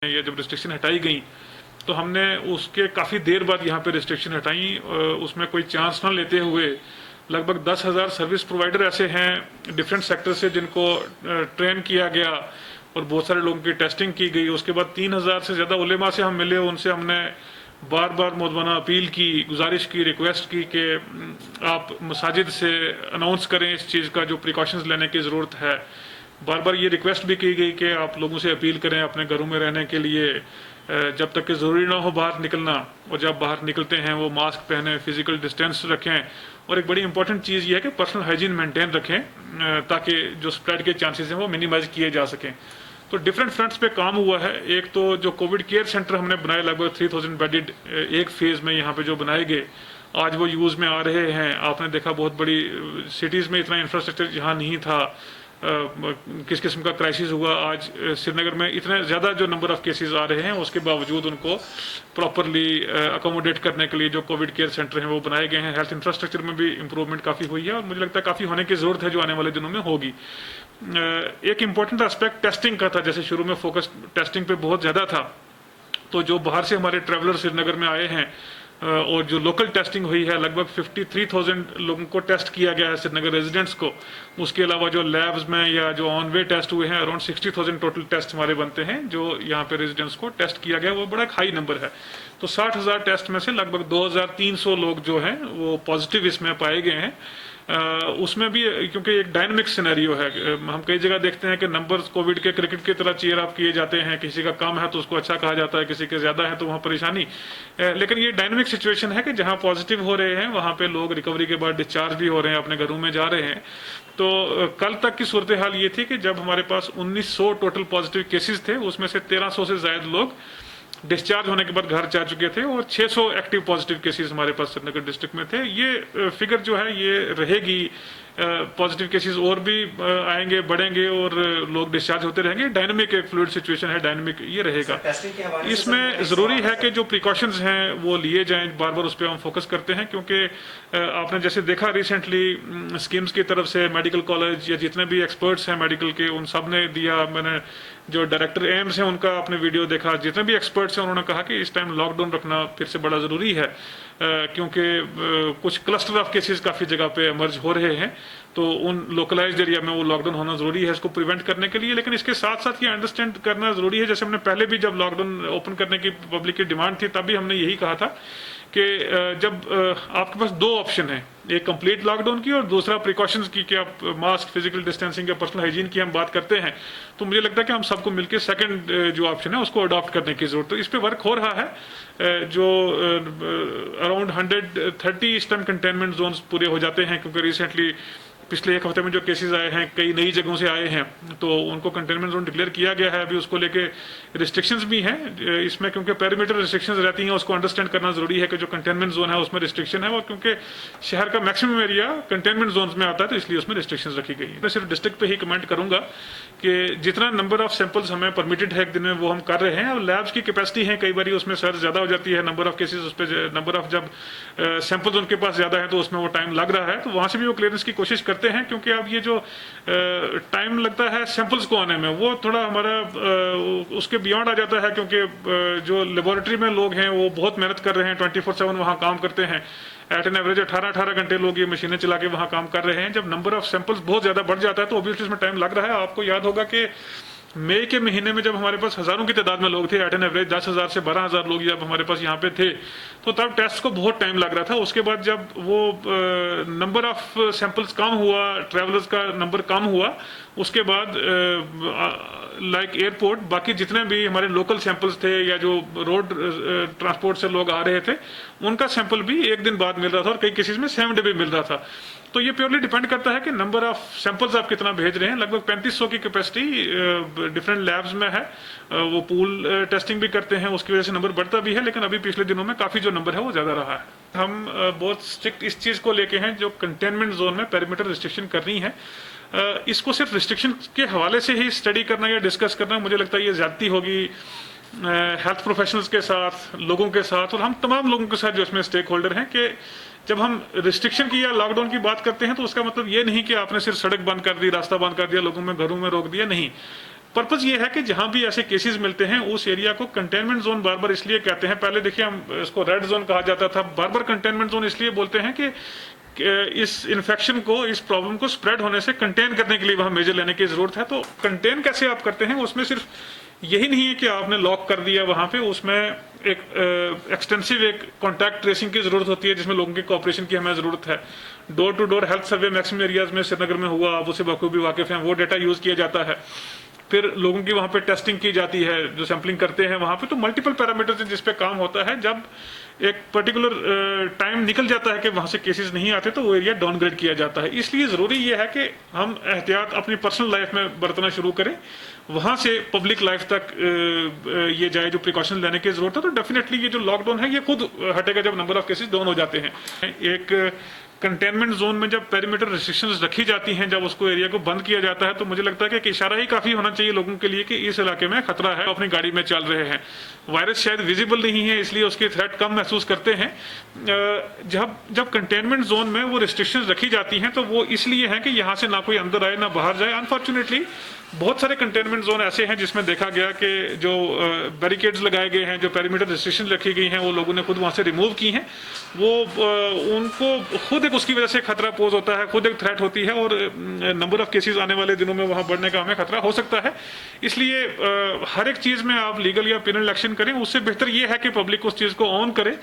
या जब रिस्ट्रिक्शन हटाई गई तो हमने उसके काफ़ी देर बाद यहाँ पे रिस्ट्रिक्शन हटाई, उसमें कोई चांस ना लेते हुए लगभग 10,000 सर्विस प्रोवाइडर ऐसे हैं डिफरेंट सेक्टर से जिनको ट्रेन किया गया और बहुत सारे लोगों की टेस्टिंग की गई। उसके बाद 3,000 से ज़्यादा उलेमा से हम मिले, उनसे हमने बार बार मुद्दमाना अपील की, गुजारिश की, रिक्वेस्ट की कि आप मसाजिद से अनाउंस करें इस चीज़ का जो प्रिकॉशंस लेने की ज़रूरत है। बार बार ये रिक्वेस्ट भी की गई कि आप लोगों से अपील करें अपने घरों में रहने के लिए, जब तक कि ज़रूरी ना हो बाहर निकलना, और जब बाहर निकलते हैं वो मास्क पहने, फिजिकल डिस्टेंस रखें, और एक बड़ी इंपॉर्टेंट चीज़ ये है कि पर्सनल हाइजीन मेंटेन रखें ताकि जो स्प्रेड के चांसेस हैं वो मिनिमाइज किए जा सकें। तो डिफरेंट फ्रंट्स पे काम हुआ है। एक तो जो कोविड केयर सेंटर हमने बनाए लगभग 3,000 बेडेड एक फेज़ में यहाँ पे जो बनाए गए, आज वो यूज़ में आ रहे हैं। आपने देखा बहुत बड़ी सिटीज़ में इतना इंफ्रास्ट्रक्चर यहाँ नहीं था, किस किस्म का क्राइसिस हुआ। आज श्रीनगर में इतने ज़्यादा जो नंबर ऑफ केसेस आ रहे हैं उसके बावजूद उनको प्रॉपरली अकोमोडेट करने के लिए जो कोविड केयर सेंटर हैं वो बनाए गए हैं। हेल्थ इंफ्रास्ट्रक्चर में भी इंप्रूवमेंट काफ़ी हुई है और मुझे लगता है काफ़ी होने की ज़रूरत है जो आने वाले दिनों में होगी। एक इम्पॉर्टेंट एस्पेक्ट टेस्टिंग का था, जैसे शुरू में फोकस टेस्टिंग पे बहुत ज़्यादा था, तो जो बाहर से हमारे ट्रैवलर श्रीनगर में आए हैं और जो लोकल टेस्टिंग हुई है, लगभग 53,000 लोगों को टेस्ट किया गया है श्रीनगर रेजिडेंट्स को। उसके अलावा जो लैब्स में या जो ऑन वे टेस्ट हुए हैं, अराउंड 60,000 टोटल टेस्ट हमारे बनते हैं जो यहाँ पे रेजिडेंट्स को टेस्ट किया गया, वो बड़ा हाई नंबर है। तो 60,000 टेस्ट में से लगभग 2,300 लोग जो हैं वो पॉजिटिव इसमें पाए गए हैं। उसमें भी क्योंकि एक डायनामिक सिनेरियो है, हम कई जगह देखते हैं कि नंबर्स कोविड के क्रिकेट की तरह चीयर अप किए जाते हैं, किसी का कम है तो उसको अच्छा कहा जाता है, किसी के ज़्यादा है तो वहाँ परेशानी। लेकिन ये डायनामिक सिचुएशन है कि जहाँ पॉजिटिव हो रहे हैं वहाँ पे लोग रिकवरी के बाद डिस्चार्ज भी हो रहे हैं, अपने घरों में जा रहे हैं। तो कल तक की सूरत हाल ये थी कि जब हमारे पास 1900 टोटल पॉजिटिव केसेस थे, उसमें से 1300 से ज़्यादा लोग डिस्चार्ज होने के बाद घर जा चुके थे और 600 एक्टिव पॉजिटिव केसेस हमारे पास श्रीनगर डिस्ट्रिक्ट में थे। ये फिगर जो है ये रहेगी, पॉजिटिव केसेस और भी आएंगे, बढ़ेंगे और लोग डिस्चार्ज होते रहेंगे। डायनामिक एक फ्लूइड सिचुएशन है, डायनामिक ये रहेगा। इसमें ज़रूरी है कि जो प्रिकॉशंस हैं वो लिए जाएं, बार बार उस पर हम फोकस करते हैं क्योंकि आपने जैसे देखा रिसेंटली स्कीम्स की तरफ से मेडिकल कॉलेज या जितने भी एक्सपर्ट्स हैं मेडिकल के उन सब ने दिया। मैंने जो डायरेक्टर एम्स हैं उनका आपने वीडियो देखा, जितने भी एक्सपर्ट्स हैं उन्होंने कहा कि इस टाइम लॉकडाउन रखना फिर से बड़ा ज़रूरी है क्योंकि कुछ क्लस्टर ऑफ केसेस काफ़ी जगह पे इमर्ज हो रहे हैं, तो उन लोकलाइज्ड एरिया में वो लॉकडाउन होना ज़रूरी है इसको प्रिवेंट करने के लिए। लेकिन इसके साथ साथ ये अंडरस्टैंड करना ज़रूरी है, जैसे हमने पहले भी जब लॉकडाउन ओपन करने की पब्लिक की डिमांड थी तब भी हमने यही कहा था कि जब आपके पास दो ऑप्शन है, एक कंप्लीट लॉकडाउन की और दूसरा प्रिकॉशंस की, कि आप मास्क, फिजिकल डिस्टेंसिंग या पर्सनल हाइजीन की हम बात करते हैं, तो मुझे लगता है कि हम सबको मिलकर सेकंड जो ऑप्शन है उसको अडॉप्ट करने की जरूरत है। इस पे वर्क हो रहा है। जो अराउंड 130 इस टाइम कंटेनमेंट जोन्स पूरे हो जाते हैं क्योंकि रिसेंटली पिछले एक हफ्ते में जो केसेस आए हैं कई नई जगहों से आए हैं, तो उनको कंटेनमेंट जोन डिक्लेयर किया गया है। अभी उसको लेके रिस्ट्रिक्शंस भी हैं इसमें, क्योंकि पेरीमीटर रिस्ट्रिक्शंस रहती हैं, उसको अंडरस्टैंड करना जरूरी है कि जो कंटेनमेंट जोन है उसमें रिस्ट्रिक्शन है, और क्योंकि शहर का मैक्सिमम एरिया कंटेनमेंट जोन में आता है तो इसलिए उसमें रिस्ट्रिक्शंस रखी गई है। मैं सिर्फ डिस्ट्रिक्ट पे ही कमेंट करूंगा कि जितना नंबर ऑफ सैंपल्स हमें परमिटेड है एक दिन में वो हम कर रहे हैं। और लैब्स की कैपेसिटी है कई बार उसमें सर ज्यादा हो जाती है, नंबर ऑफ केसेस उस पर, नंबर ऑफ जब सैंपल्स उनके पास ज्यादा है तो उसमें वो टाइम लग रहा है, तो वहां से भी वो क्लियरेंस की कोशिश करते हैं। क्योंकि अब ये जो टाइम लगता है सैंपल्स को आने में वो थोड़ा हमारा उसके बियॉन्ड आ जाता है, क्योंकि जो लेबोरेटरी में लोग हैं वो बहुत मेहनत कर रहे हैं, 24/7 वहाँ काम करते हैं। एट एन एवरेज 18 घंटे लोग ये मशीनें चला के वहाँ काम कर रहे हैं। जब नंबर ऑफ सैंपल्स बहुत ज़्यादा बढ़ जाता है तो ऑब्वियसली इसमें टाइम लग रहा है। आपको याद होगा कि मई के महीने में जब हमारे पास हज़ारों की तादाद में लोग थे, एट एन एवरेज 10,000 से 12,000 लोग जब हमारे पास यहाँ पे थे, तो तब टेस्ट को बहुत टाइम लग रहा था। उसके बाद जब वो नंबर ऑफ सैंपल्स कम हुआ, ट्रैवलर्स का नंबर कम हुआ, उसके बाद लाइक एयरपोर्ट, बाकी जितने भी हमारे लोकल सैंपल्स थे या जो रोड ट्रांसपोर्ट से लोग आ रहे थे, उनका सैंपल भी एक दिन बाद मिल रहा था और कई केसेस में 7 डे भी मिल रहा था। तो ये प्योरली डिपेंड करता है कि नंबर ऑफ सैंपल्स आप कितना भेज रहे हैं। लगभग 3500 की कैपेसिटी डिफरेंट लैब्स में है, वो पूल टेस्टिंग भी करते हैं, उसकी वजह से नंबर बढ़ता भी है। लेकिन अभी पिछले दिनों में काफ़ी जो नंबर है वो ज़्यादा रहा है। हम बहुत स्ट्रिक्ट इस चीज़ को लेके हैं, जो कंटेनमेंट जोन में पेरीमीटर रिस्ट्रिक्शन करनी है, इसको सिर्फ रिस्ट्रिक्शन के हवाले से ही स्टडी करना या डिस्कस करना मुझे लगता है ये ज्यादती होगी हेल्थ प्रोफेशनल्स के साथ, लोगों के साथ, और हम तमाम लोगों के साथ जो इसमें स्टेक होल्डर हैं। कि जब हम रिस्ट्रिक्शन की या लॉकडाउन की बात करते हैं तो उसका मतलब ये नहीं कि आपने सिर्फ सड़क बंद कर दी, रास्ता बंद कर दिया, लोगों में घरों में रोक दिया, नहीं। पर्पज ये है कि जहां भी ऐसे केसेस मिलते हैं उस एरिया को कंटेनमेंट जोन बार बार इसलिए कहते हैं, पहले देखिए हम इसको रेड जोन कहा जाता था, बार बार कंटेनमेंट जोन इसलिए बोलते हैं कि इस इन्फेक्शन को, इस प्रॉब्लम को स्प्रेड होने से कंटेन करने के लिए वहां मेजर लेने की जरूरत है। तो कंटेन कैसे आप करते हैं, उसमें सिर्फ यही नहीं है कि आपने लॉक कर दिया वहां पे, उसमें एक एक्सटेंसिव एक कॉन्टैक्ट ट्रेसिंग की जरूरत होती है जिसमें लोगों की कोऑपरेशन की हमें जरूरत है। Door to door health survey maximum areas में श्रीनगर में हुआ, आप उसे बखूबी वाकिफ हैं, वो डेटा यूज किया जाता है। फिर लोगों की वहां पे टेस्टिंग की जाती है, जो सैंपलिंग करते हैं वहां पे, तो मल्टीपल पैरामीटर्स जिस पे काम होता है। जब एक पर्टिकुलर टाइम निकल जाता है कि वहां से केसेस नहीं आते तो वो एरिया डाउनग्रेड किया जाता है। इसलिए जरूरी ये है कि हम एहतियात अपनी पर्सनल लाइफ में बरतना शुरू करें, वहां से पब्लिक लाइफ तक ये जाए, जो प्रिकॉशन लेने की जरूरत है। तो डेफिनेटली ये जो लॉकडाउन है ये खुद हटेगा जब नंबर ऑफ केसेस डाउन हो जाते हैं। एक कंटेनमेंट जोन में जब पेरीमीटर रिस्ट्रिक्शंस रखी जाती हैं, जब उसको एरिया को बंद किया जाता है, तो मुझे लगता है कि इशारा ही काफी होना चाहिए लोगों के लिए कि इस इलाके में खतरा है, अपनी गाड़ी में चल रहे हैं। वायरस शायद विजिबल नहीं है इसलिए उसकी थ्रेट कम महसूस करते हैं। जब कंटेनमेंट जोन में वो रिस्ट्रिक्शंस रखी जाती हैं तो वो इसलिए है कि यहाँ से ना कोई अंदर आए ना बाहर जाए। अनफॉर्चुनेटली बहुत सारे कंटेनमेंट जोन ऐसे हैं जिसमें देखा गया कि जो बैरिकेड्स लगाए गए हैं, जो पेरीमीटर रिस्ट्रिक्शन रखी गई हैं, वो लोगों ने खुद वहां से रिमूव की हैं। वो उनको खुद एक उसकी वजह से खतरा पोज होता है, खुद एक थ्रेट होती है, और नंबर ऑफ केसेस आने वाले दिनों में वहां बढ़ने का हमें खतरा हो सकता है। इसलिए हर एक चीज में आप लीगल या पेनल एक्शन करें, उससे बेहतर ये है कि पब्लिक उस चीज को ऑन करे